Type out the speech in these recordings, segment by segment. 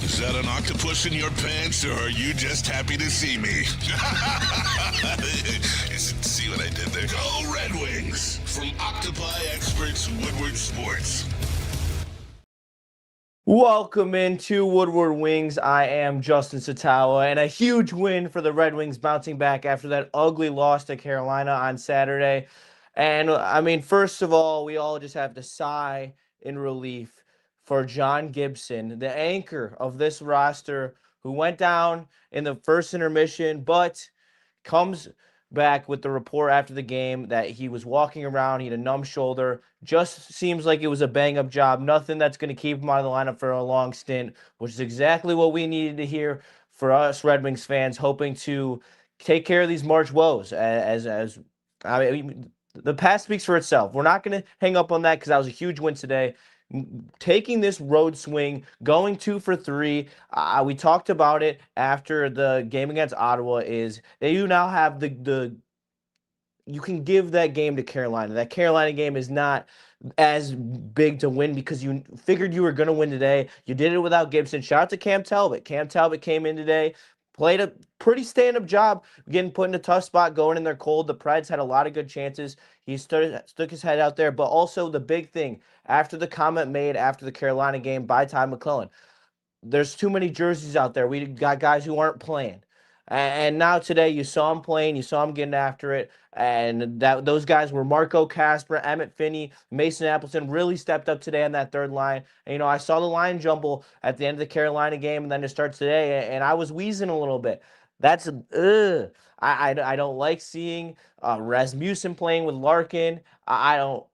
Is that an octopus in your pants, or are you just happy to see me? See what I did there? Go Red Wings! From Octopi Experts Woodward Sports. Welcome into Woodward Wings. I am Justin Satawa, and a huge win for the Red Wings bouncing back after that ugly loss to Carolina on Saturday. And I mean, first of all, we all just have to sigh in relief for John Gibson, the anchor of this roster, who went down in the first intermission, but comes back with the report after the game that he was walking around, he had a numb shoulder. Just seems like it was a bang-up job. Nothing that's going to keep him out of the lineup for a long stint, which is exactly what we needed to hear for us Red Wings fans, hoping to take care of these March woes. As I mean, the past speaks for itself. We're not going to hang up on that because that was a huge win today. Taking this road swing, going 2 for 3. We talked about it after the game against Ottawa. Is that you now have the you can give that game to Carolina. That Carolina game is not as big to win because you figured you were going to win today. You did it without Gibson. Shout out to Cam Talbot. Cam Talbot came in today, played a pretty stand-up job, getting put in a tough spot, going in there cold. The Preds had a lot of good chances. He stuck his head out there, but also the big thing, after the comment made after the Carolina game by Ty McClellan, there's too many jerseys out there. We got guys who aren't playing. And now today you saw him playing, you saw him getting after it, and those guys were Marco Kasper, Emmett Finney, Mason Appleton really stepped up today on that third line. And, I saw the line jumble at the end of the Carolina game and then to start today, and I was wheezing a little bit. That's I don't like seeing Rasmussen playing with Larkin. I don't.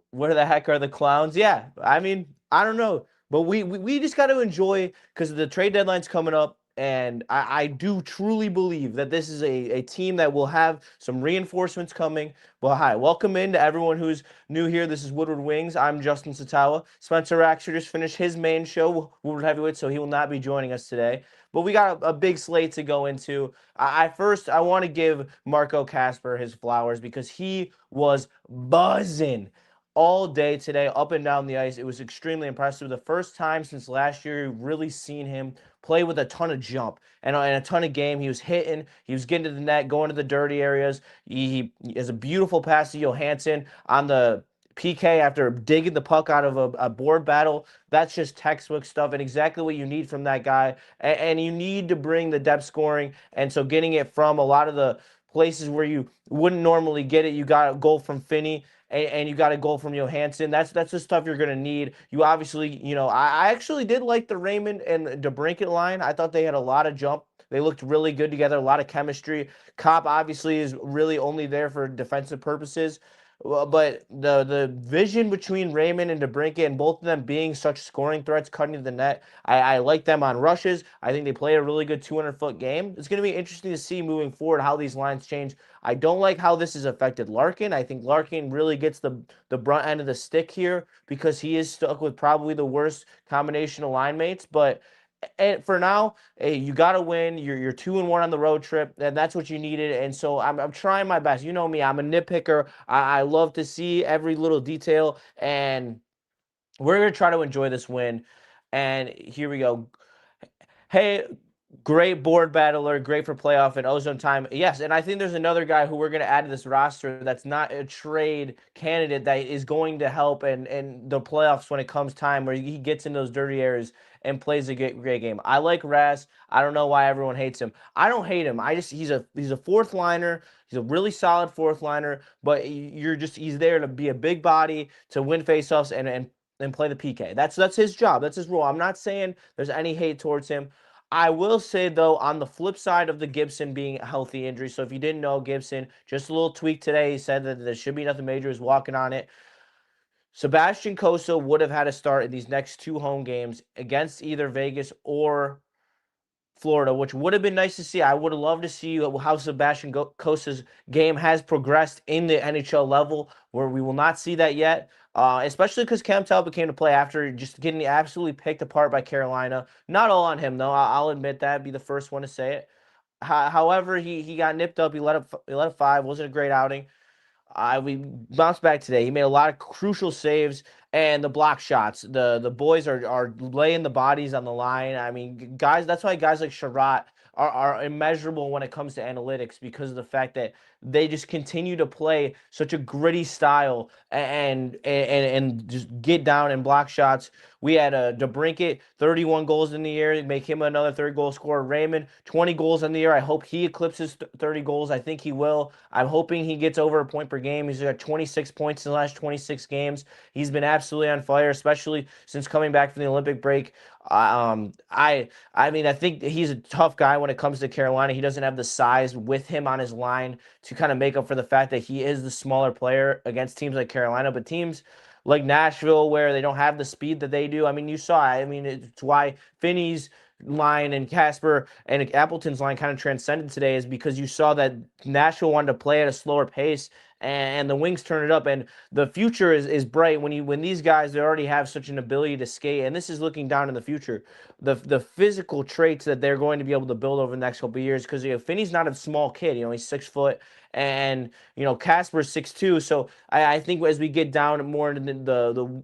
Where the heck are the clowns? Yeah, I mean, I don't know. But we just got to enjoy because the trade deadline's coming up. And I do truly believe that this is a team that will have some reinforcements coming. Well, hi, welcome in to everyone who's new here. This is Woodward Wings. I'm Justin Satawa. Spencer Raxer just finished his main show, Woodward Heavyweight, so he will not be joining us today. But we got a big slate to go into. I want to give Marco Kasper his flowers because he was buzzing all day today, up and down the ice. It was extremely impressive. The first time since last year you've really seen him play with a ton of jump and a ton of game. He was hitting, he was getting to the net, going to the dirty areas. He has a beautiful pass to Johansson on the PK after digging the puck out of a board battle. That's just textbook stuff and exactly what you need from that guy. And you need to bring the depth scoring. And so getting it from a lot of the places where you wouldn't normally get it, you got a goal from Finney and you got a goal from Johansson. That's the stuff you're going to need. You obviously, I actually did like the Raymond and DeBrincat line. I thought they had a lot of jump. They looked really good together, a lot of chemistry. Copp obviously is really only there for defensive purposes. But the vision between Raymond and DeBrincat and both of them being such scoring threats, cutting to the net, I like them on rushes. I think they play a really good 200-foot game. It's going to be interesting to see moving forward how these lines change. I don't like how this has affected Larkin. I think Larkin really gets the brunt end of the stick here because he is stuck with probably the worst combination of line mates. But and for now, hey, you got to win. You're 2-1 on the road trip, and that's what you needed. And so I'm trying my best. You know me, I'm a nitpicker. I love to see every little detail, and we're gonna try to enjoy this win. And here we go. Hey, great board battler, great for playoff and ozone time. Yes, and I think there's another guy who we're going to add to this roster that's not a trade candidate that is going to help and the playoffs when it comes time where he gets in those dirty areas and plays a great game. I like Raz. I don't know why everyone hates him. I don't hate him. He's a fourth liner. He's a really solid fourth liner, but he's there to be a big body to win faceoffs and play the PK. That's his job. That's his role. I'm not saying there's any hate towards him. I will say, though, on the flip side of the Gibson being a healthy injury, so if you didn't know, Gibson, just a little tweak today. He said that there should be nothing major. He's walking on it. Sebastian Cossa would have had a start in these next 2 home games against either Vegas or Florida, which would have been nice to see. I would have loved to see how Sebastian Cossa's game has progressed in the NHL level, where we will not see that yet, especially because Cam Talbot came to play after just getting absolutely picked apart by Carolina. Not all on him, though. I'll admit that. Be the first one to say it. However, he got nipped up. He let up 5. Wasn't a great outing. We bounced back today. He made a lot of crucial saves. and the block shots. The boys are laying the bodies on the line. I mean, guys, that's why guys like Sherratt are immeasurable when it comes to analytics, because of the fact that they just continue to play such a gritty style and just get down and block shots. We had DeBrincat, 31 goals in the year, make him another third goal scorer. Raymond, 20 goals in the year. I hope he eclipses 30 goals. I think he will. I'm hoping he gets over a point per game. He's got 26 points in the last 26 games. He's been absolutely on fire, especially since coming back from the Olympic break. I mean, I think he's a tough guy when it comes to Carolina. He doesn't have the size with him on his line to kind of make up for the fact that he is the smaller player against teams like Carolina, but teams like Nashville, where they don't have the speed that they do. I mean, you saw, I mean, it's why Finney's line and Kasper and Appleton's line kind of transcended today, is because you saw that Nashville wanted to play at a slower pace, and the Wings turn it up. And the future is bright when these guys, they already have such an ability to skate, and this is looking down in the future, the physical traits that they're going to be able to build over the next couple of years, because Finney's not a small kid, he's 6 foot, and Casper's 6'2". So I think as we get down more into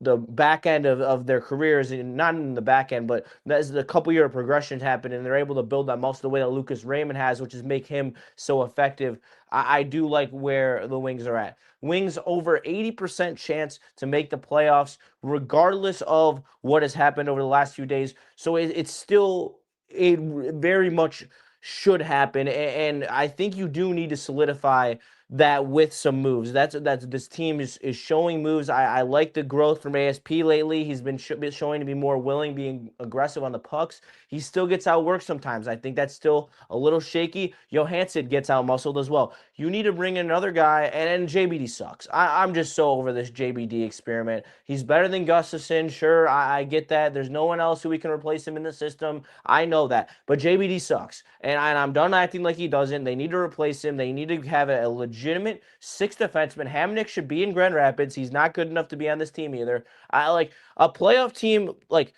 the back end of their careers, and not in the back end, but as the couple year progressions happen and they're able to build that muscle the way that Lucas Raymond has, which is make him so effective. I do like where the Wings are at. Wings over 80% chance to make the playoffs, regardless of what has happened over the last few days. So it's still, it very much should happen, and I think you do need to solidify that with some moves. That's this team is showing moves. I like the growth from ASP lately. He's been showing to be more willing, being aggressive on the pucks. He still gets outworked sometimes. I think that's still a little shaky. Johansson gets out muscled as well. You need to bring in another guy, and JBD sucks. I'm just so over this JBD experiment. He's better than Gustafsson, sure. I get that. There's no one else who we can replace him in the system. I know that, but JBD sucks, and I'm done acting like he doesn't. They need to replace him. They need to have a legitimate sixth defenseman. Hamnick should be in Grand Rapids. He's not good enough to be on this team either. I like a playoff team. Like,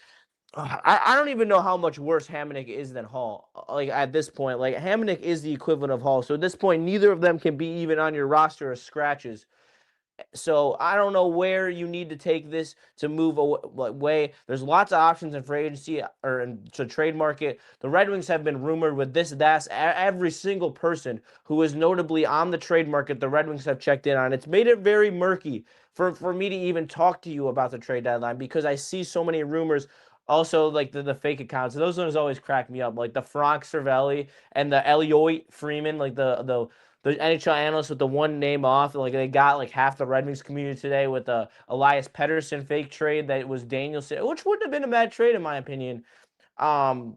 I don't even know how much worse Hamnick is than Hall. Like, at this point, like, Hamnick is the equivalent of Hall. So at this point, neither of them can be even on your roster as scratches. So I don't know where you need to take this to move away. There's lots of options in free agency or in the trade market. The Red Wings have been rumored with this, that, every single person who is notably on the trade market, the Red Wings have checked in on. It's made it very murky for me to even talk to you about the trade deadline, because I see so many rumors. Also, like the fake accounts, those ones always crack me up. Like the Frank Cervelli and the Elliot Freeman, like the NHL analysts with the one name off. Like, they got like half the Red Wings community today with the Elias Pettersson fake trade that was Danielson, which wouldn't have been a bad trade in my opinion. Um,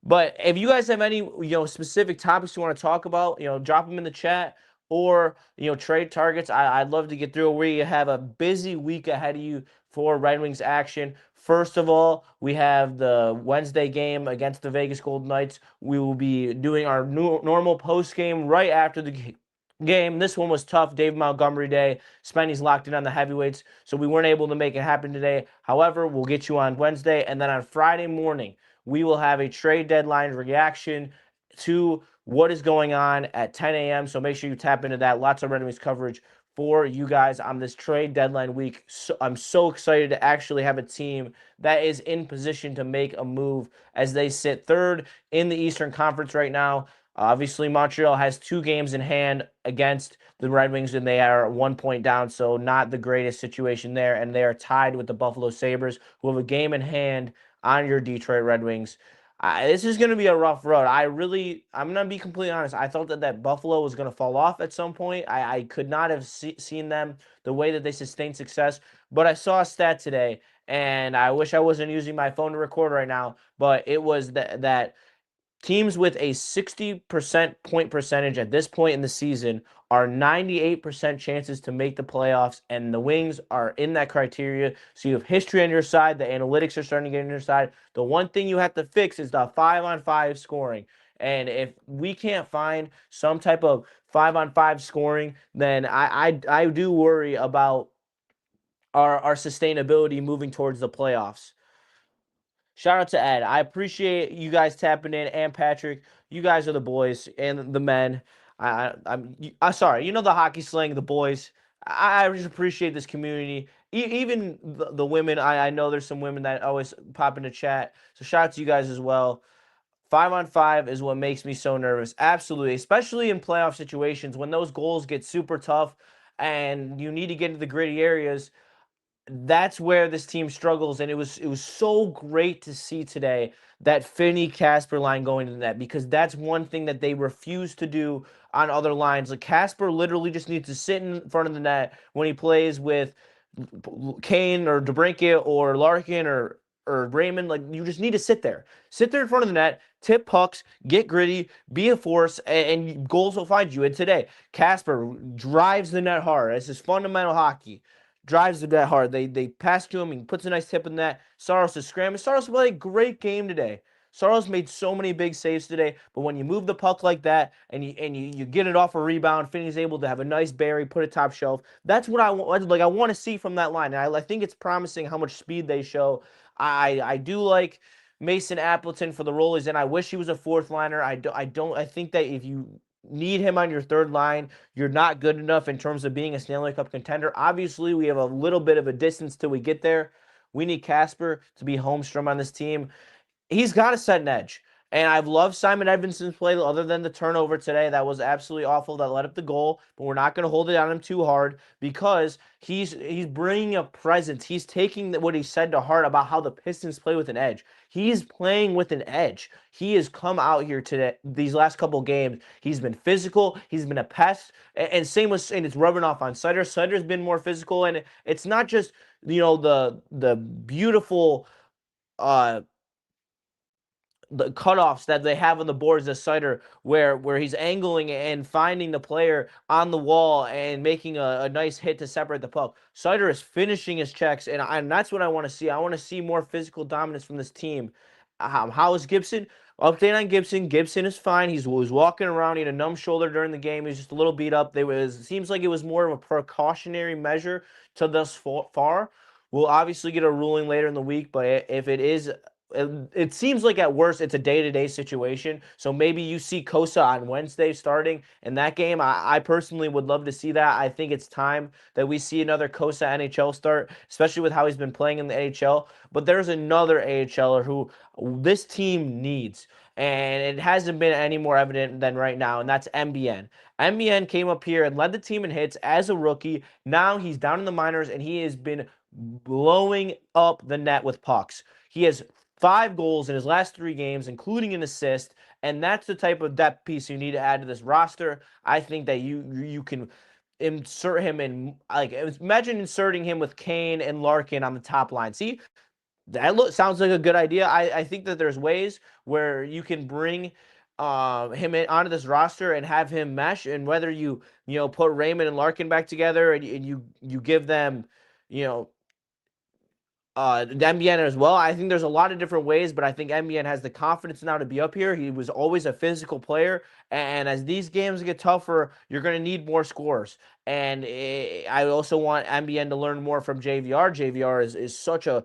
but if you guys have any, specific topics you want to talk about, drop them in the chat, or, trade targets. I'd love to get through it. We have a busy week ahead of you for Red Wings action. First of all, we have the Wednesday game against the Vegas Golden Knights. We will be doing our normal post game right after the game. This one was tough. Dave Montgomery Day. Spenny's locked in on the heavyweights, so we weren't able to make it happen today. However, we'll get you on Wednesday, and then on Friday morning, we will have a trade deadline reaction to what is going on at 10 a.m. So make sure you tap into that. Lots of Red Wings coverage for you guys on this trade deadline week. So I'm so excited to actually have a team that is in position to make a move, as they sit third in the Eastern Conference right now. Obviously, Montreal has 2 games in hand against the Red Wings, and they are 1 point down, so not the greatest situation there. And they are tied with the Buffalo Sabres, who have a game in hand on your Detroit Red Wings. This is going to be a rough road. I'm going to be completely honest. I thought that Buffalo was going to fall off at some point. I could not have seen them the way that they sustained success. But I saw a stat today, and I wish I wasn't using my phone to record right now, but it was that teams with a 60% point percentage at this point in the season are 98% chances to make the playoffs, and the Wings are in that criteria. So you have history on your side. The analytics are starting to get on your side. The one thing you have to fix is the 5-on-5 scoring. And if we can't find some type of 5-on-5 scoring, then I do worry about our sustainability moving towards the playoffs. Shout out to Ed. I appreciate you guys tapping in, and Patrick. You guys are the boys and the men. I'm sorry. The hockey slang, the boys. I just appreciate this community, even the women. I know there's some women that always pop into chat. So shout out to you guys as well. 5-on-5 is what makes me so nervous. Absolutely, especially in playoff situations when those goals get super tough and you need to get into the gritty areas. That's where this team struggles, and it was so great to see today that Finney Casper line going to the net, because that's one thing that they refuse to do on other lines. Like Casper literally just needs to sit in front of the net when he plays with Kane or DeBrincat or Larkin or Raymond. Like, you just need to sit there in front of the net, tip pucks, get gritty, be a force, and goals will find you. And today, Casper drives the net hard. It's just fundamental hockey. Drives the net hard. They pass to him. He puts a nice tip in that. Saros is scrambling. Saros played a great game today. Saros made so many big saves today, but when you move the puck like that and you get it off a rebound, Finney's able to have a nice bury, put it top shelf. That's what I want. Like, I want to see from that line, and I think it's promising how much speed they show. I do like Mason Appleton for the role he's in. I wish he was a fourth liner. I think that if you need him on your third line, you're not good enough in terms of being a Stanley Cup contender. Obviously, we have a little bit of a distance till we get there. We need Casper to be Holmstrom on this team. He's got to set an edge. And I've loved Simon Edvinson's play, other than the turnover today. That was absolutely awful. That led up the goal. But we're not going to hold it on him too hard, because he's bringing a presence. He's taking what he said to heart about how the Pistons play with an edge. He's playing with an edge. He has come out here today, these last couple games. He's been physical. He's been a pest. And same with, and it's rubbing off on Sutter. Sutter's been more physical. And it's not just, the beautiful the cutoffs that they have on the boards of Sutter, where he's angling and finding the player on the wall and making a nice hit to separate the puck. Sutter is finishing his checks, and that's what I want to see. I want to see more physical dominance from this team. How is Gibson? Update on Gibson. Gibson is fine. He was walking around. He had a numb shoulder during the game. He was just a little beat up. It seems like it was more of a precautionary measure to thus far. We'll obviously get a ruling later in the week, but if it is, it seems like at worst it's a day-to-day situation. So maybe you see Kosa on Wednesday starting in that game. I personally would love to see that. I think it's time that we see another Kosa NHL start, especially with how he's been playing in the AHL. But there's another AHLer who this team needs, and it hasn't been any more evident than right now, and that's MBN. MBN came up here and led the team in hits as a rookie. Now he's down in the minors, and he has been blowing up the net with pucks. He has 5 goals in his last 3 games, including an assist, and that's the type of depth piece you need to add to this roster. I think that you can insert him in, like, imagine inserting him with Kane and Larkin on the top line. See, that sounds like a good idea. I think that there's ways where you can bring him onto this roster and have him mesh, and whether you put Raymond and Larkin back together, and you give them, you know, MBN as well. I think there's a lot of different ways, but I think MBN has the confidence now to be up here. He was always a physical player, and as these games get tougher, you're going to need more scores. And I also want MBN to learn more from JVR. JVR is such a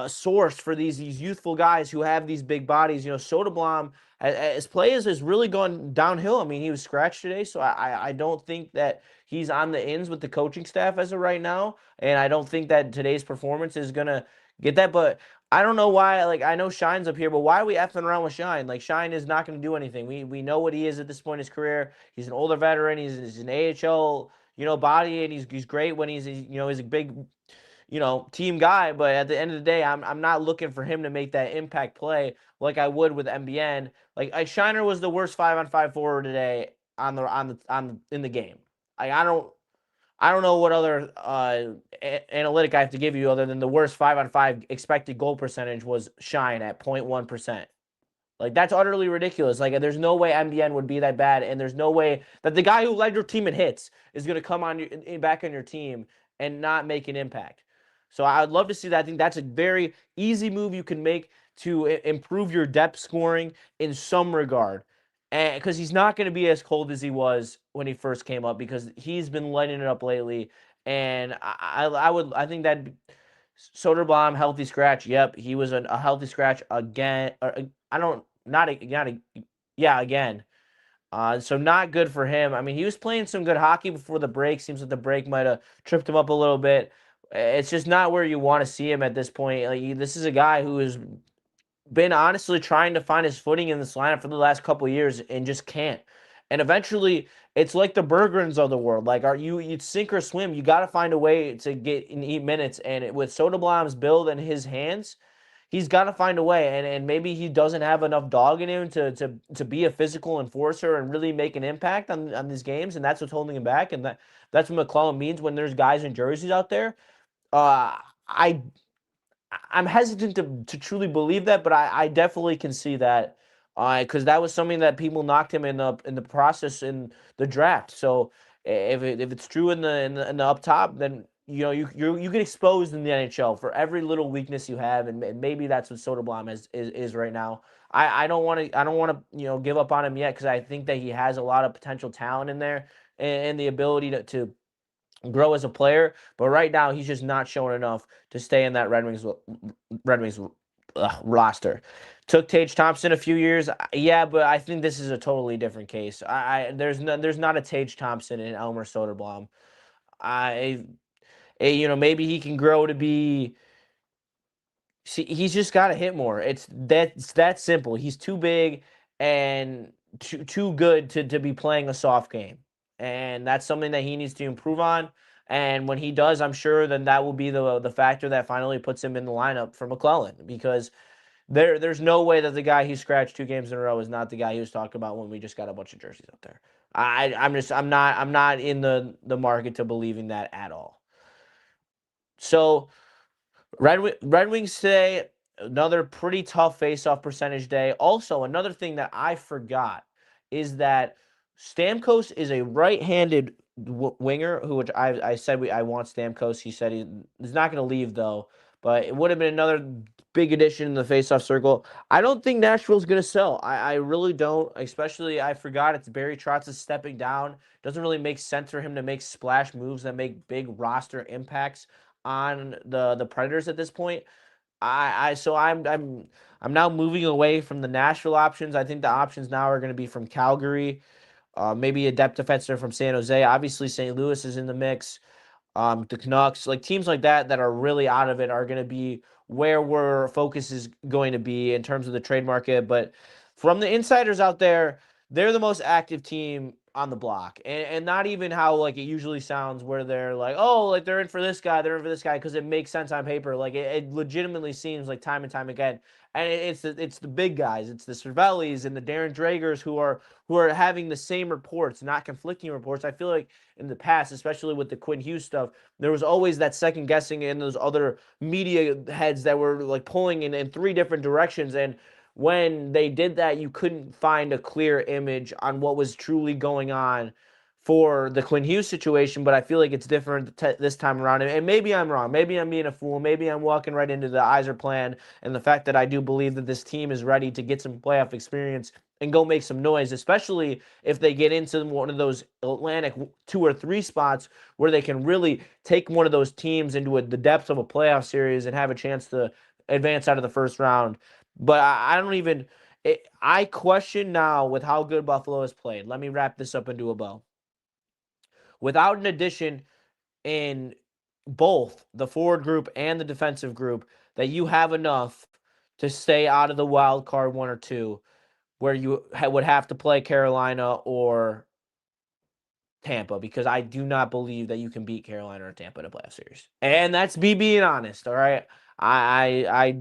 source for these youthful guys who have these big bodies. Soderblom, his play has really gone downhill. I mean, he was scratched today, so I don't think that he's on the ins with the coaching staff as of right now, and I don't think that today's performance is gonna get that. But I don't know why. Like, I know Shine's up here, but why are we effing around with Shine? Like, Shine is not going to do anything. We know what he is at this point in his career. He's an older veteran. He's an AHL body, and he's great when he's a big team guy. But at the end of the day, I'm not looking for him to make that impact play like I would with MBN. Like, Shiner was the worst 5-on-5 forward today in the game. I don't know what other analytic I have to give you other than the worst 5-on-5 expected goal percentage was Shine at 0.1%. Like, that's utterly ridiculous. Like, there's no way MBN would be that bad, and there's no way that the guy who led your team in hits is going to come back on your team and not make an impact. So I'd love to see that. I think that's a very easy move you can make to improve your depth scoring in some regard. And because he's not going to be as cold as he was when he first came up, because he's been lighting it up lately. And I think that Soderblom, healthy scratch. Yep, he was a healthy scratch again. Again. So not good for him. I mean, he was playing some good hockey before the break. Seems like the break might have tripped him up a little bit. It's just not where you want to see him at this point. Like, this is a guy who has been honestly trying to find his footing in this lineup for the last couple of years and just can't. And eventually, it's like the Bergerons of the world. Like, you sink or swim? You got to find a way to get and eat minutes. And with Soderblom's build and his hands, he's got to find a way. And maybe he doesn't have enough dog in him to be a physical enforcer and really make an impact on these games. And that's what's holding him back. And that's what McClellan means when there's guys in jerseys out there. Uh, I I'm hesitant to truly believe that, but I definitely can see that because that was something that people knocked him in the process in the draft. So if it's true in the up top, then you get exposed in the NHL for every little weakness you have, and maybe that's what Soderblom is right now. I don't want to give up on him yet because I think that he has a lot of potential talent in there and the ability to grow as a player, but right now he's just not showing enough to stay in that Red Wings roster. Took Tage Thompson a few years, yeah, but I think this is a totally different case. There's not a Tage Thompson in Elmer Soderblom. I, maybe he can grow to be. See, he's just got to hit more. It's that simple. He's too big and too good to be playing a soft game, and that's something that he needs to improve on. And when he does, I'm sure then that will be the factor that finally puts him in the lineup for McClellan because there's no way that the guy he scratched 2 games in a row is not the guy he was talking about when we just got a bunch of jerseys up there. I'm not in the market to believing that at all. So Red Wings today, another pretty tough face-off percentage day. Also, another thing that I forgot is that Stamkos is a right-handed winger, which I said I want Stamkos. He said he's not going to leave though, but it would have been another big addition in the face-off circle. I don't think Nashville's going to sell. I really don't. Especially, I forgot it's Barry Trotz is stepping down. Doesn't really make sense for him to make splash moves that make big roster impacts on the Predators at this point. I'm now moving away from the Nashville options. I think the options now are going to be from Calgary, maybe a depth defenseman from San Jose. Obviously, St. Louis is in the mix. The Canucks, like teams like that are really out of it are going to be where our focus is going to be in terms of the trade market. But from the insiders out there, they're the most active team on the block, and not even how like it usually sounds where they're like, oh, like they're in for this guy, they're in for this guy because it makes sense on paper. Like it legitimately seems like time and time again, and it's the big guys, it's the Cervellis and the Darren Dragers who are having the same reports, not conflicting reports. I feel like in the past, especially with the Quinn Hughes stuff, there was always that second guessing in those other media heads that were like pulling in 3 different directions. And when they did that, you couldn't find a clear image on what was truly going on for the Quinn Hughes situation. But I feel like it's different this time around. And maybe I'm wrong. Maybe I'm being a fool. Maybe I'm walking right into the Iser plan and the fact that I do believe that this team is ready to get some playoff experience and go make some noise, especially if they get into one of those Atlantic 2 or 3 spots where they can really take one of those teams into the depths of a playoff series and have a chance to advance out of the first round. But I don't even. I question now with how good Buffalo has played. Let me wrap this up into a bow. Without an addition in both the forward group and the defensive group, that you have enough to stay out of the wild card 1 or 2, where you would have to play Carolina or Tampa, because I do not believe that you can beat Carolina or Tampa in a playoff series. And that's me being honest, all right? I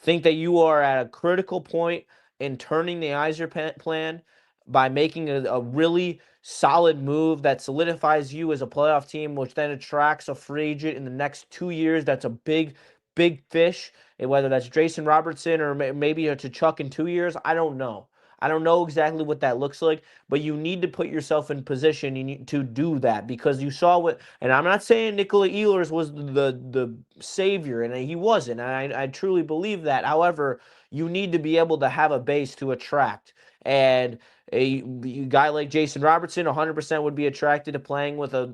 think that you are at a critical point in turning the Iser plan by making a really solid move that solidifies you as a playoff team, which then attracts a free agent in the next 2 years. That's a big, big fish. And whether that's Jason Robertson or maybe a Chuck in 2 years, I don't know. I don't know exactly what that looks like, but you need to put yourself in position to do that, because you saw what, and I'm not saying Nikola Ehlers was the savior, and he wasn't, and I truly believe that. However, you need to be able to have a base to attract, and a guy like Jason Robertson 100% would be attracted to playing with a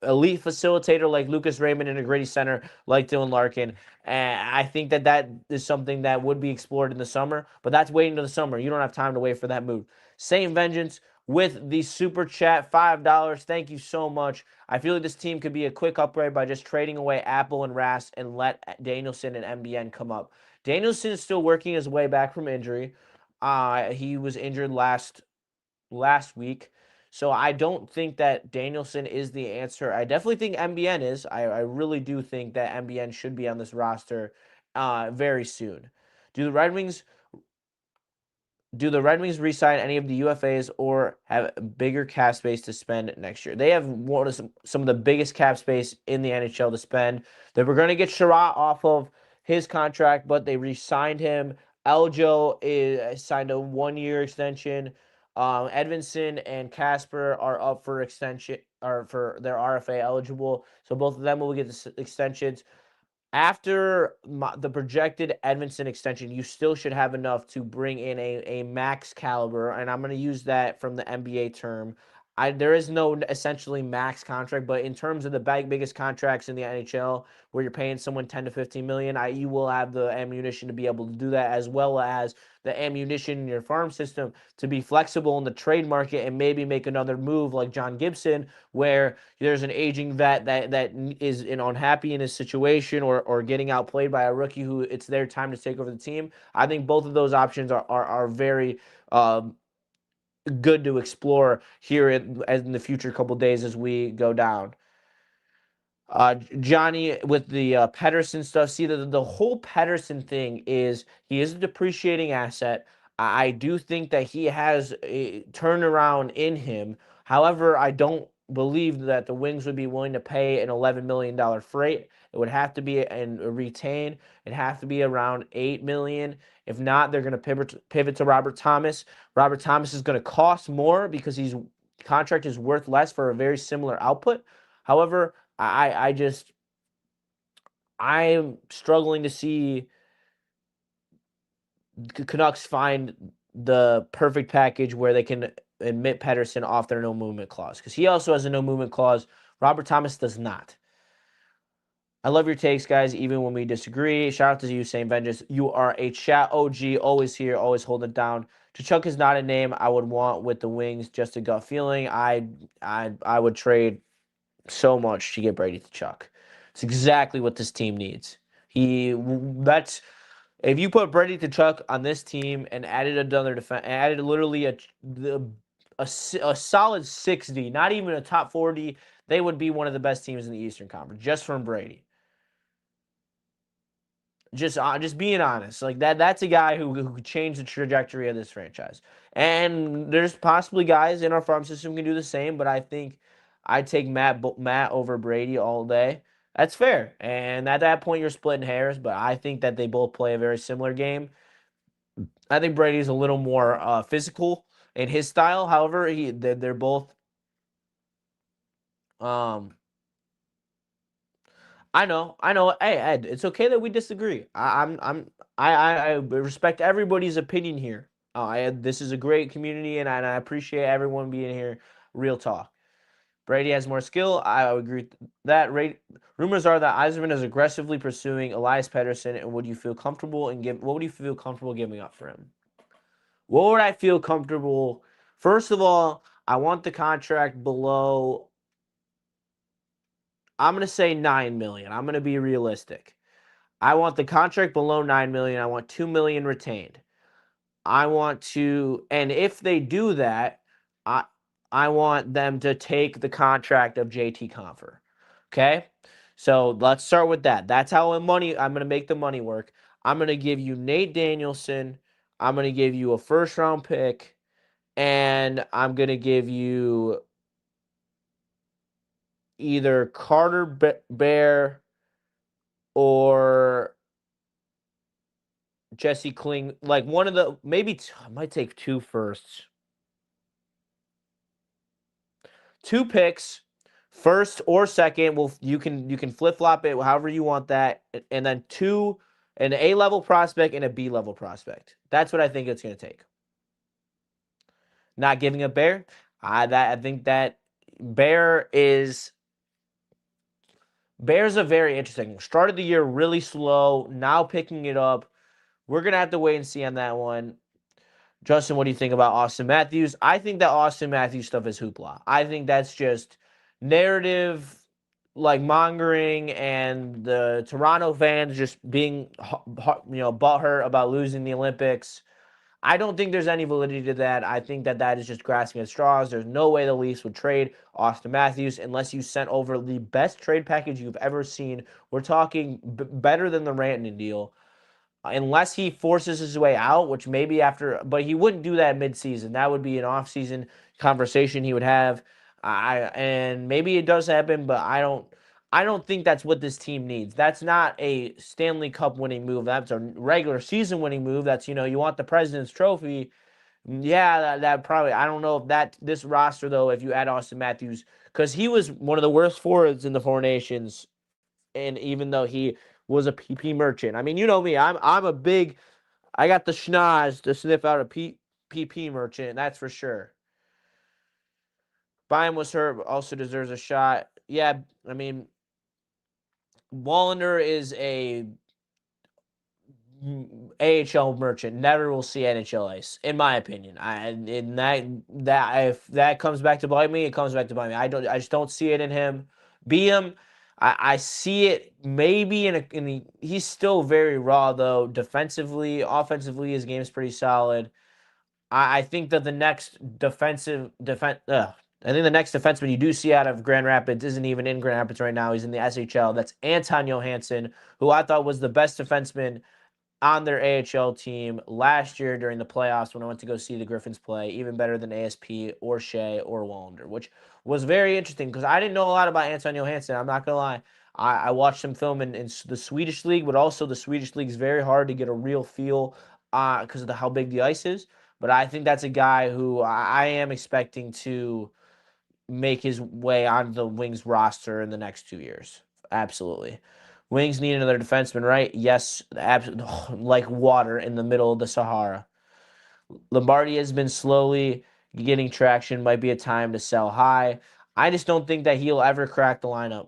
elite facilitator like Lucas Raymond and a gritty center like Dylan Larkin. And I think that is something that would be explored in the summer, but that's waiting to the summer. You don't have time to wait for that move. Same vengeance with the super chat, $5. Thank you so much. I feel like this team could be a quick upgrade by just trading away Apple and Rast and let Danielson and MBN come up. Danielson is still working his way back from injury. He was injured last week. So I don't think that Danielson is the answer. I definitely think MBN is. I really do think that MBN should be on this roster very soon. Do the Red Wings re-sign any of the UFAs or have a bigger cap space to spend next year? They have some of the biggest cap space in the NHL to spend. They were going to get Sherratt off of his contract, but they re-signed him. Eljo signed a 1-year extension. Edvinsson and Kasper are up for extension, or for their RFA eligible. So both of them will get the extensions. After the projected Edvinsson extension, you still should have enough to bring in a max caliber, and I'm going to use that from the NBA term. There is no essentially max contract, but in terms of the biggest contracts in the NHL, where you're paying someone 10 to 15 million, you will have the ammunition to be able to do that, as well as the ammunition in your farm system to be flexible in the trade market and maybe make another move like John Gibson, where there's an aging vet that is unhappy in his situation, or getting outplayed by a rookie who it's their time to take over the team. I think both of those options are very good to explore here in the future couple days as we go down. Johnny, with the Pedersen stuff, see, the whole Pedersen thing is he is a depreciating asset. I do think that he has a turnaround in him. However, I don't believe that the Wings would be willing to pay an $11 million freight. It would have to be a retain. It'd have to be around $8 million. If not, they're going to pivot to Robert Thomas. Robert Thomas is going to cost more because his contract is worth less for a very similar output. However, I'm struggling to see the Canucks find the perfect package where they can admit Pedersen off their no movement clause, because he also has a no movement clause. Robert Thomas does not. I love your takes, guys, even when we disagree. Shout out to you, St. Vengeance. You are a chat OG, always here, always holding it down. Tkachuk is not a name I would want with the Wings, just a gut feeling. I would trade so much to get Brady Tkachuk. It's exactly what this team needs. If you put Brady Tkachuk on this team and added another defense, added literally a solid 60, not even a top 40, they would be one of the best teams in the Eastern Conference just from Brady. Just being honest, like that's a guy who could change the trajectory of this franchise. And there's possibly guys in our farm system who can do the same, but I think I'd take Matt over Brady all day. That's fair. And at that point, you're splitting hairs, but I think that they both play a very similar game. I think Brady's a little more physical in his style. However, they're both. I know. Hey, Ed, it's okay that we disagree. I respect everybody's opinion here. This is a great community, and I appreciate everyone being here. Real talk. Brady has more skill. I agree with that. Rumors are that Yzerman is aggressively pursuing Elias Pettersson, and what would you feel comfortable giving up for him? What would I feel comfortable? First of all, I want the contract below. I'm going to say $9 million. I'm going to be realistic. I want the contract below $9 million. I want $2 million retained. And if they do that, I want them to take the contract of JT Compher. Okay? So let's start with that. That's how I'm going to make the money work. I'm going to give you Nate Danielson. I'm going to give you a first-round pick. And I'm going to give you either Carter Bear or Jesse Kling, like one of the I might take 2 firsts. 2 picks, first or second. Well, you can flip-flop it however you want that, and then an A-level prospect and a B-level prospect. That's what I think it's going to take. Not giving up Bear. I think that Bear's a very interesting. Started the year really slow, now picking it up. We're going to have to wait and see on that one. Justin, what do you think about Austin Matthews? I think that Austin Matthews stuff is hoopla. I think that's just narrative, like mongering, and the Toronto fans just being, butthurt about losing the Olympics. I don't think there's any validity to that. I think that that is just grasping at straws. There's no way the Leafs would trade Austin Matthews unless you sent over the best trade package you've ever seen. We're talking better than the Rantanen deal, unless he forces his way out, which maybe after, but he wouldn't do that midseason. That would be an off-season conversation he would have. And maybe it does happen, but I don't think that's what this team needs. That's not a Stanley Cup winning move. That's a regular season winning move. That's, you want the President's Trophy. Yeah, that probably, I don't know if this roster though, if you add Austin Matthews, because he was one of the worst forwards in the Four Nations, and even though he was a PP merchant. I mean, you know me, I'm a big, I got the schnoz to sniff out a PP merchant, that's for sure. Bynum was hurt, also deserves a shot. Yeah, I mean, Wallander is a AHL merchant, never will see NHL ice, in my opinion. And that if that comes back to bite me, it comes back to bite me. I just don't see it in him. Him, I see it maybe he's still very raw though. Defensively, offensively, his game's pretty solid. I think that the next I think the next defenseman you do see out of Grand Rapids isn't even in Grand Rapids right now. He's in the SHL. That's Anton Johansson, who I thought was the best defenseman on their AHL team last year during the playoffs when I went to go see the Griffins play, even better than ASP or Shea or Wallander, which was very interesting because I didn't know a lot about Anton Johansson. I'm not going to lie. I watched some film in the Swedish league, but also the Swedish league is very hard to get a real feel because of how big the ice is. But I think that's a guy who I am expecting to make his way on the Wings roster in the next 2 years. Absolutely. Wings need another defenseman, right? Yes, like water in the middle of the Sahara. Lombardi has been slowly getting traction. Might be a time to sell high. I just don't think that he'll ever crack the lineup.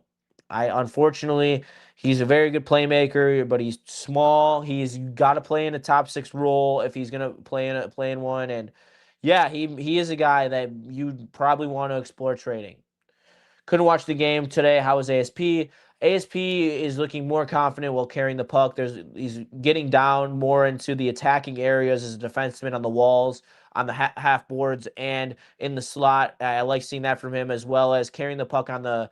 Unfortunately, he's a very good playmaker, but he's small. He's got to play in a top six role if he's gonna play in one. And yeah, he is a guy that you probably want to explore trading. Couldn't watch the game today. How was ASP? ASP is looking more confident while carrying the puck. He's getting down more into the attacking areas as a defenseman on the walls, on the half boards, and in the slot. I like seeing that from him, as well as carrying the puck on the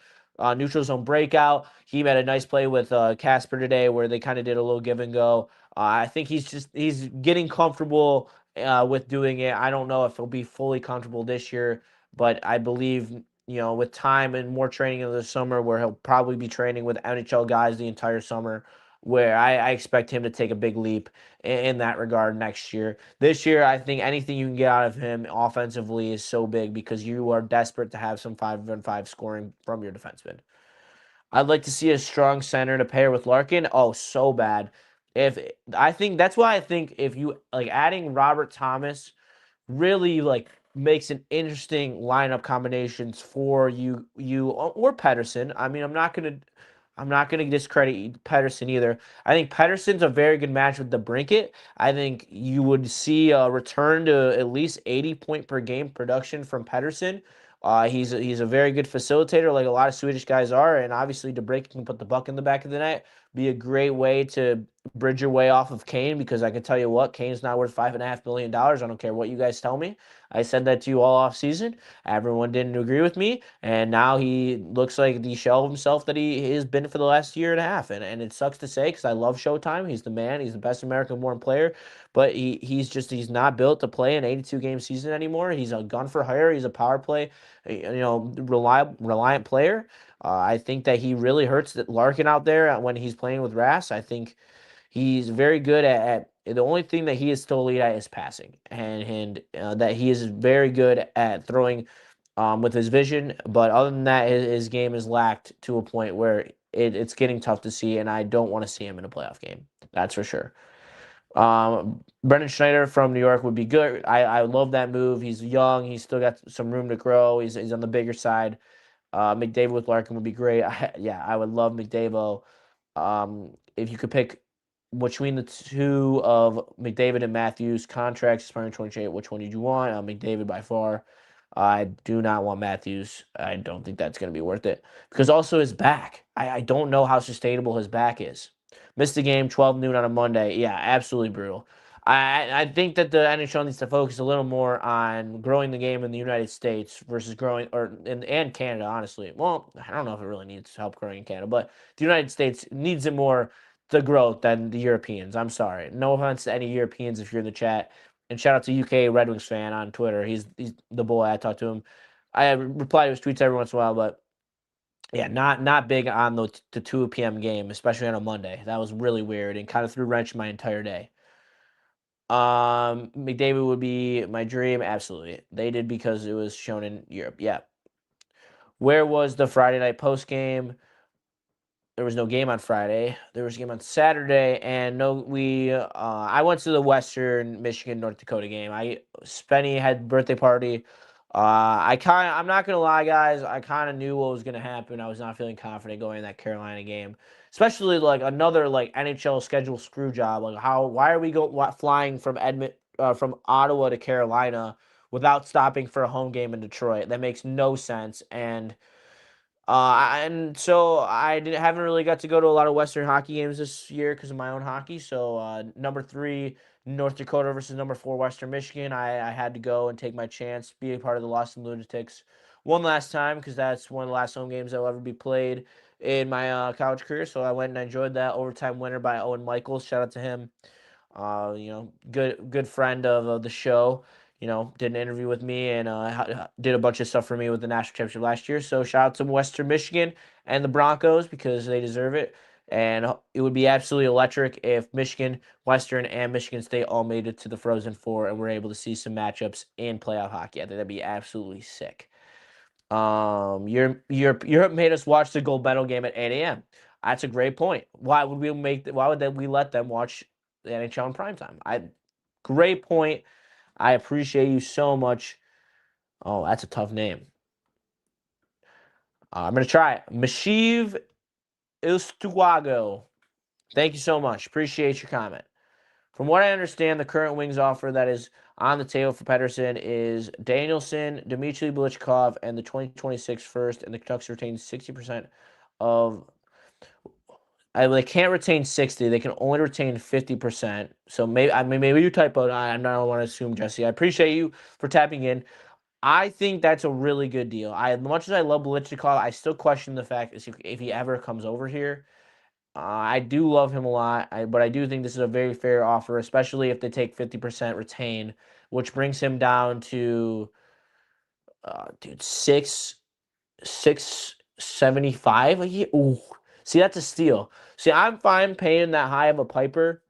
neutral zone breakout. He had a nice play with Kasper today where they kind of did a little give and go. I think he's getting comfortable with doing it. I don't know if he'll be fully comfortable this year, but I believe with time and more training in the summer, where he'll probably be training with NHL guys the entire summer, where I expect him to take a big leap in that regard next year. This year, I think anything you can get out of him offensively is so big because you are desperate to have some 5-on-5 scoring from your defenseman. I'd like to see a strong center to pair with Larkin. Oh, so bad. If I think that's why I think if you like adding Robert Thomas really like makes an interesting lineup combinations for you or Pedersen. I mean, I'm not gonna discredit Pedersen either. I think Pedersen's a very good match with the Brinket. I think you would see a return to at least 80 point per game production from Pedersen. He's a very good facilitator, like a lot of Swedish guys are, and obviously DeBrincat can put the buck in the back of the net. Be a great way to bridge your way off of Kane, because I can tell you what, Kane's not worth $5.5 million. I don't care what you guys tell me. I said that to you all off season. Everyone didn't agree with me, and now he looks like the shell of himself that he has been for the last year and a half. And it sucks to say because I love Showtime. He's the man. He's the best American-born player, but he's not built to play an 82 game season anymore. He's a gun for hire. He's a power play, reliant player. I think that he really hurts Larkin out there when he's playing with Rass. I think he's very good at the only thing that he is still elite at is passing, and that he is very good at throwing with his vision. But other than that, his game is lacked to a point where it's getting tough to see, and I don't want to see him in a playoff game. That's for sure. Brendan Schneider from New York would be good. I love that move. He's young. He's still got some room to grow. He's on the bigger side. McDavid with Larkin would be great. I would love McDavid. If you could pick between the two of McDavid and Matthews contracts expiring 2028, which one did you want? McDavid by far. I do not want Matthews. I don't think that's going to be worth it because also his back. I don't know how sustainable his back is. Missed the game 12 noon on a Monday. Yeah, absolutely brutal. I think that the NHL needs to focus a little more on growing the game in the United States versus growing and Canada. Honestly, well, I don't know if it really needs help growing in Canada, but the United States needs it more the growth than the Europeans. I'm sorry. No offense to any Europeans if you're in the chat. And shout out to UK Red Wings fan on Twitter. He's the boy. I talked to him. I reply to his tweets every once in a while, but yeah, not big on the 2 p.m. game, especially on a Monday. That was really weird and kind of threw wrench my entire day. McDavid would be my dream. Absolutely. They did because it was shown in Europe. Yeah. Where was the Friday night post game? There was no game on Friday. There was a game on Saturday, and I went to the Western Michigan North Dakota game. Spenny had birthday party. I'm not gonna lie, guys. I kind of knew what was gonna happen. I was not feeling confident going in that Carolina game, especially like another like NHL schedule screw job. Like why are we flying from from Ottawa to Carolina without stopping for a home game in Detroit? That makes no sense. And so haven't really got to go to a lot of Western hockey games this year because of my own hockey. So number 3 North Dakota versus number 4 Western Michigan. I had to go and take my chance, be a part of the Lost and Lunatics one last time because that's one of the last home games that will ever be played in my college career. So I went and enjoyed that overtime winner by Owen Michaels. Shout out to him. Good friend of the show. Did an interview with me and did a bunch of stuff for me with the national championship last year. So shout out to Western Michigan and the Broncos because they deserve it. And it would be absolutely electric if Michigan, Western, and Michigan State all made it to the Frozen Four and we're able to see some matchups in playoff hockey. I think that'd be absolutely sick. Europe made us watch the gold medal game at 8 a.m. That's a great point. Why would we let them watch the NHL in primetime? Great point. I appreciate you so much. Oh, that's a tough name. I'm gonna try it. Mashiv Ilstuago. Thank you so much. Appreciate your comment. From what I understand, the current Wings offer that is on the table for Pettersson is Danielson, Dmitry Blichkov, and the 2026 first, and the Canucks retain 60% of. They can't retain 60. They can only retain 50%. So maybe you typoed. I don't want to assume, Jesse. I appreciate you for tapping in. I think that's a really good deal. As much as I love Blichkov, I still question the fact if he ever comes over here. I do love him a lot, but I do think this is a very fair offer, especially if they take 50% retain, which brings him down to, 675 a year. Ooh, see, that's a steal. See, I'm fine paying that high of a piper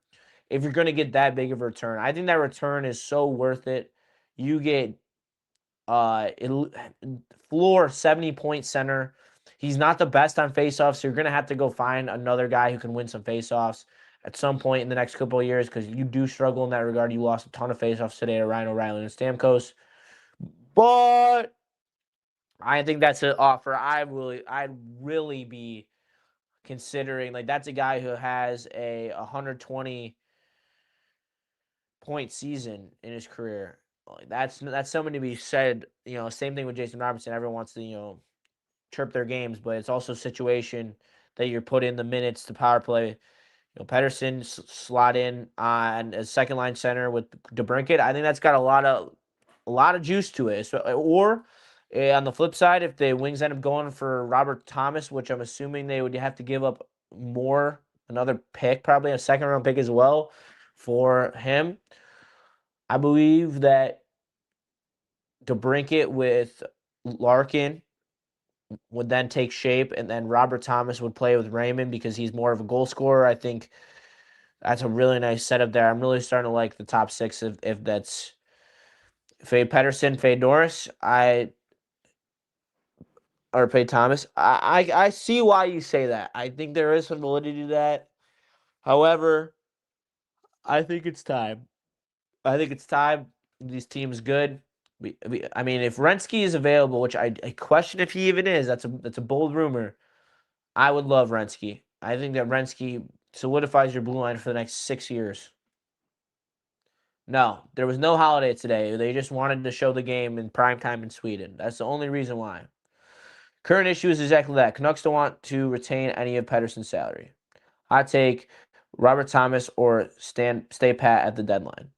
if you're going to get that big of a return. I think that return is so worth it. You get floor 70-point center. He's not the best on faceoffs, so you're going to have to go find another guy who can win some faceoffs at some point in the next couple of years because you do struggle in that regard. You lost a ton of faceoffs today to Ryan O'Reilly and Stamkos. But I think that's an offer I'd really be considering. Like, that's a guy who has a 120-point season in his career. Like, that's something to be said. Same thing with Jason Robertson. Everyone wants to, chirp their games, but it's also a situation that you're put in the minutes to power play. Pettersson slot in on a second line center with DeBrincat. I think that's got a lot of juice to it. Or on the flip side, if the Wings end up going for Robert Thomas, which I'm assuming they would have to give up another pick, probably a second round pick as well for him. I believe that DeBrincat with Larkin would then take shape, and then Robert Thomas would play with Raymond because he's more of a goal scorer. I think that's a really nice setup there. I'm really starting to like the top 6 if that's Faye Pettersson, Faye Norris, or Faye Thomas. I see why you say that. I think there is some validity to that. However, I think it's time. These teams good. I mean, if Renski is available, which I question if he even is, that's a bold rumor. I would love Renski. I think that Renski solidifies your blue line for the next 6 years. No, there was no holiday today. They just wanted to show the game in prime time in Sweden. That's the only reason why. Current issue is exactly that. Canucks don't want to retain any of Pettersson's salary. Hot take, Robert Thomas or stay pat at the deadline.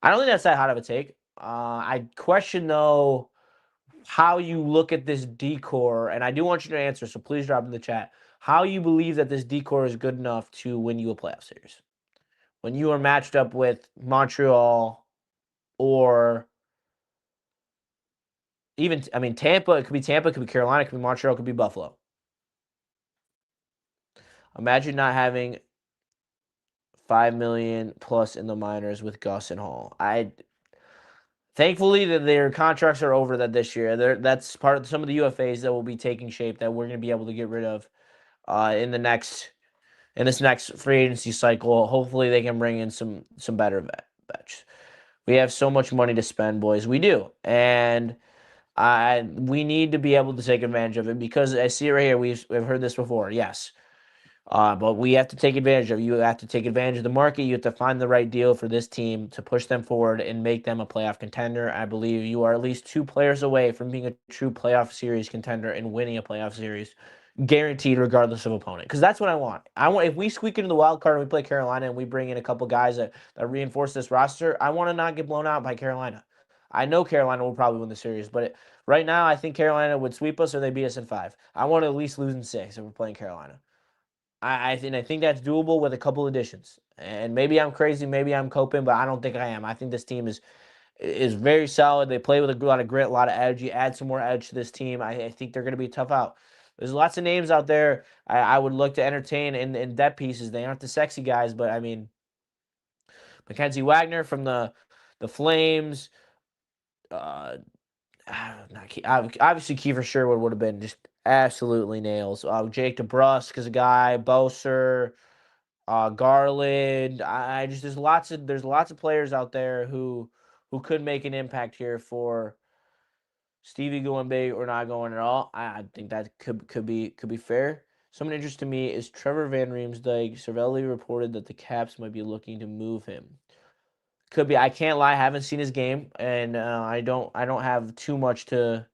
I don't think that's that hot of a take. I question, though, how you look at this decor, and I do want you to answer, so please drop in the chat, how you believe that this decor is good enough to win you a playoff series. When you are matched up with Montreal or even, I mean, Tampa, it could be Tampa, it could be Carolina, it could be Montreal, it could be Buffalo. Imagine not having $5 million plus in the minors with Gus and Hall. Thankfully that their contracts are over that this year. That's part of some of the UFAs that will be taking shape that we're going to be able to get rid of in this next free agency cycle. Hopefully they can bring in some better vets. We have so much money to spend, boys. We do, and we need to be able to take advantage of it because I see it right here. We've heard this before. Yes. But we have to take advantage of it. You have to take advantage of the market. You have to find the right deal for this team to push them forward and make them a playoff contender. I believe you are at least 2 players away from being a true playoff series contender and winning a playoff series, guaranteed regardless of opponent. Because that's what I want. If we squeak into the wild card and we play Carolina and we bring in a couple guys that reinforce this roster, I want to not get blown out by Carolina. I know Carolina will probably win the series, but right now I think Carolina would sweep us or they beat us in 5. I want to at least lose in 6 if we're playing Carolina. I think that's doable with a couple additions. And maybe I'm crazy, maybe I'm coping, but I don't think I am. I think this team is very solid. They play with a lot of grit, a lot of edge. You add some more edge to this team, I think they're going to be tough out. There's lots of names out there I would look to entertain in depth pieces. They aren't the sexy guys, but I mean, Mackenzie Wagner from the Flames. Obviously, Kiefer Sherwood would have been just absolutely nails. Jake DeBrusk is a guy. Boser. Garland. There's lots of players out there who could make an impact here for Stevie going big or not going at all. I think that could be fair. Someone interested to me is Trevor Van Riemsdyk. Cervelli reported that the Caps might be looking to move him. Could be. I can't lie. I haven't seen his game, and I don't have too much to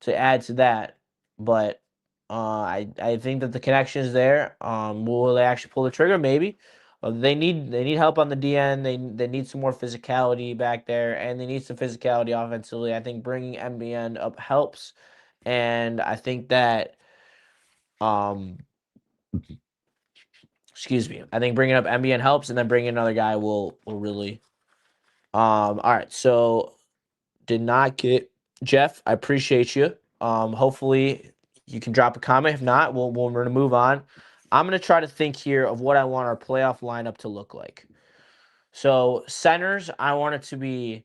add to that. But I think that the connection is there. Will they actually pull the trigger? Maybe. They need help on the DN. They need some more physicality back there, and they need some physicality offensively. I think bringing MBN up helps, and I think that excuse me. I think bringing up MBN helps, and then bringing another guy will really. All right. So did not get Jeff. I appreciate you. Hopefully you can drop a comment. If not, we're going to move on. I'm going to try to think here of what I want our playoff lineup to look like. So centers, I want it to be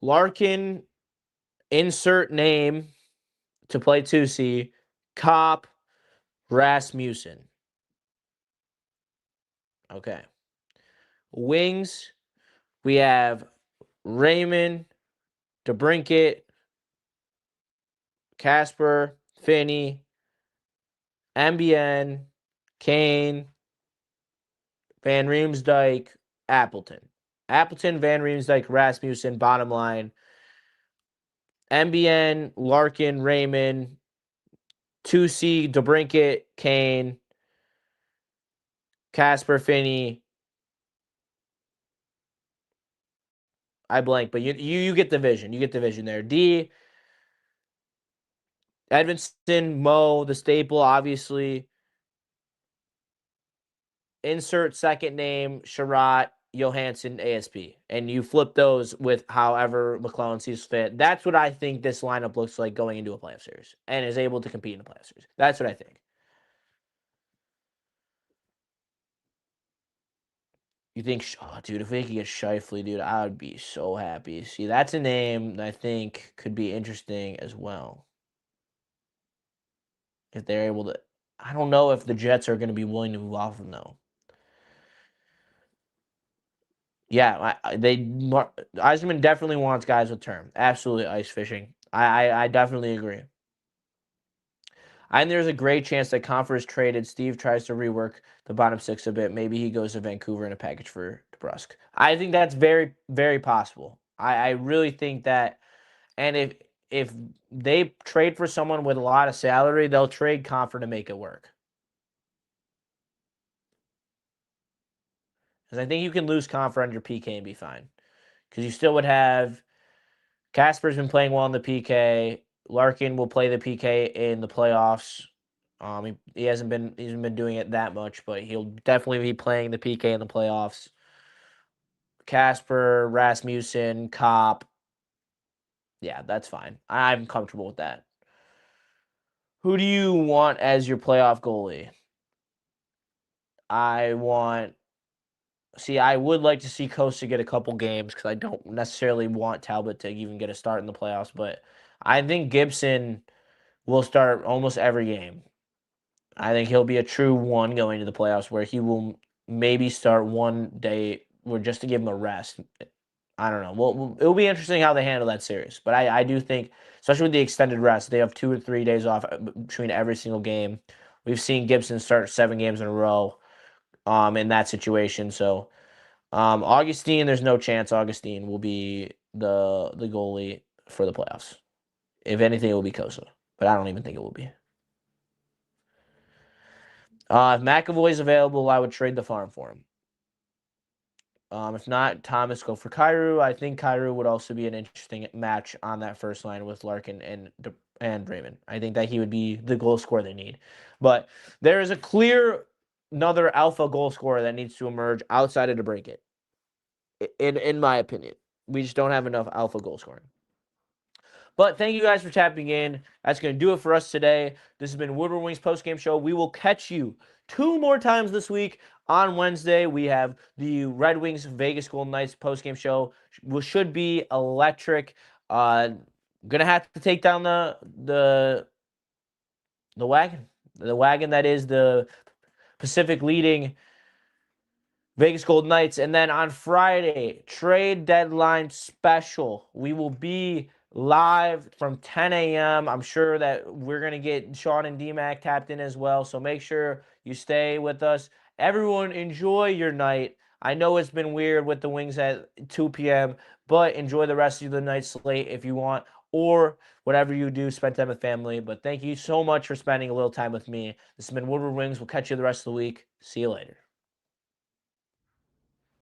Larkin, insert name to play 2C, Cop, Rasmussen. Okay. Wings, we have Raymond, DeBrincat, Kasper, Finney, MBN, Kane, Van Riemsdyk, Appleton. Appleton, Van Riemsdyk, Rasmussen, bottom line. MBN, Larkin, Raymond, 2C, DeBrincat, Kane, Kasper, Finney. I blank, but you get the vision. You get the vision there. D, Edvinsson, Mo, the staple, obviously. Insert second name, Sherratt, Johansson, ASP. And you flip those with however McClellan sees fit. That's what I think this lineup looks like going into a playoff series and is able to compete in a playoff series. That's what I think. You think, oh, dude, if we could get Scheifele, dude, I would be so happy. See, that's a name that I think could be interesting as well. If they're able to, I don't know if the Jets are going to be willing to move off him, though. Yeah, Eisman definitely wants guys with term. Absolutely ice fishing. I definitely agree. I think there's a great chance that Compher is traded. Steve tries to rework the bottom six a bit. Maybe he goes to Vancouver in a package for DeBrusque. I think that's very, very possible. I really think that, and if they trade for someone with a lot of salary, they'll trade Compher to make it work. Because I think you can lose Compher under PK and be fine. Because you still would have Kasper's been playing well in the PK. Larkin will play the PK in the playoffs. He hasn't been doing it that much, but he'll definitely be playing the PK in the playoffs. Kasper, Rasmussen, Kopp. Yeah, that's fine. I'm comfortable with that. Who do you want as your playoff goalie? I would like to see Costa get a couple games because I don't necessarily want Talbot to even get a start in the playoffs, but I think Gibson will start almost every game. I think he'll be a true one going to the playoffs where he will maybe start one day or just to give him a rest. I don't know. Well, it'll be interesting how they handle that series. But I do think, especially with the extended rest, they have 2 or 3 days off between every single game. We've seen Gibson start 7 games in a row in that situation. So Augustine, there's no chance Augustine will be the goalie for the playoffs. If anything, it will be Kosa. But I don't even think it will be. If McAvoy's available, I would trade the farm for him. If not, Thomas, go for Kyrou. I think Kyrou would also be an interesting match on that first line with Larkin and Raymond. I think that he would be the goal scorer they need. But there is a clear another alpha goal scorer that needs to emerge outside of DeBrincat. In my opinion, we just don't have enough alpha goal scoring. But thank you guys for tapping in. That's going to do it for us today. This has been Woodward Wings postgame show. We will catch you 2 more times this week. On Wednesday, we have the Red Wings Vegas Golden Knights postgame show, which should be electric. Gonna have to take down the wagon that is the Pacific leading Vegas Golden Knights. And then on Friday, trade deadline special. We will be live from 10 a.m. I'm sure that we're going to get Sean and DMAC tapped in as well. So make sure you stay with us. Everyone, enjoy your night. I know it's been weird with the Wings at 2 p.m., but enjoy the rest of the night slate if you want, or whatever you do, spend time with family. But thank you so much for spending a little time with me. This has been Woodward Wings. We'll catch you the rest of the week. See you later.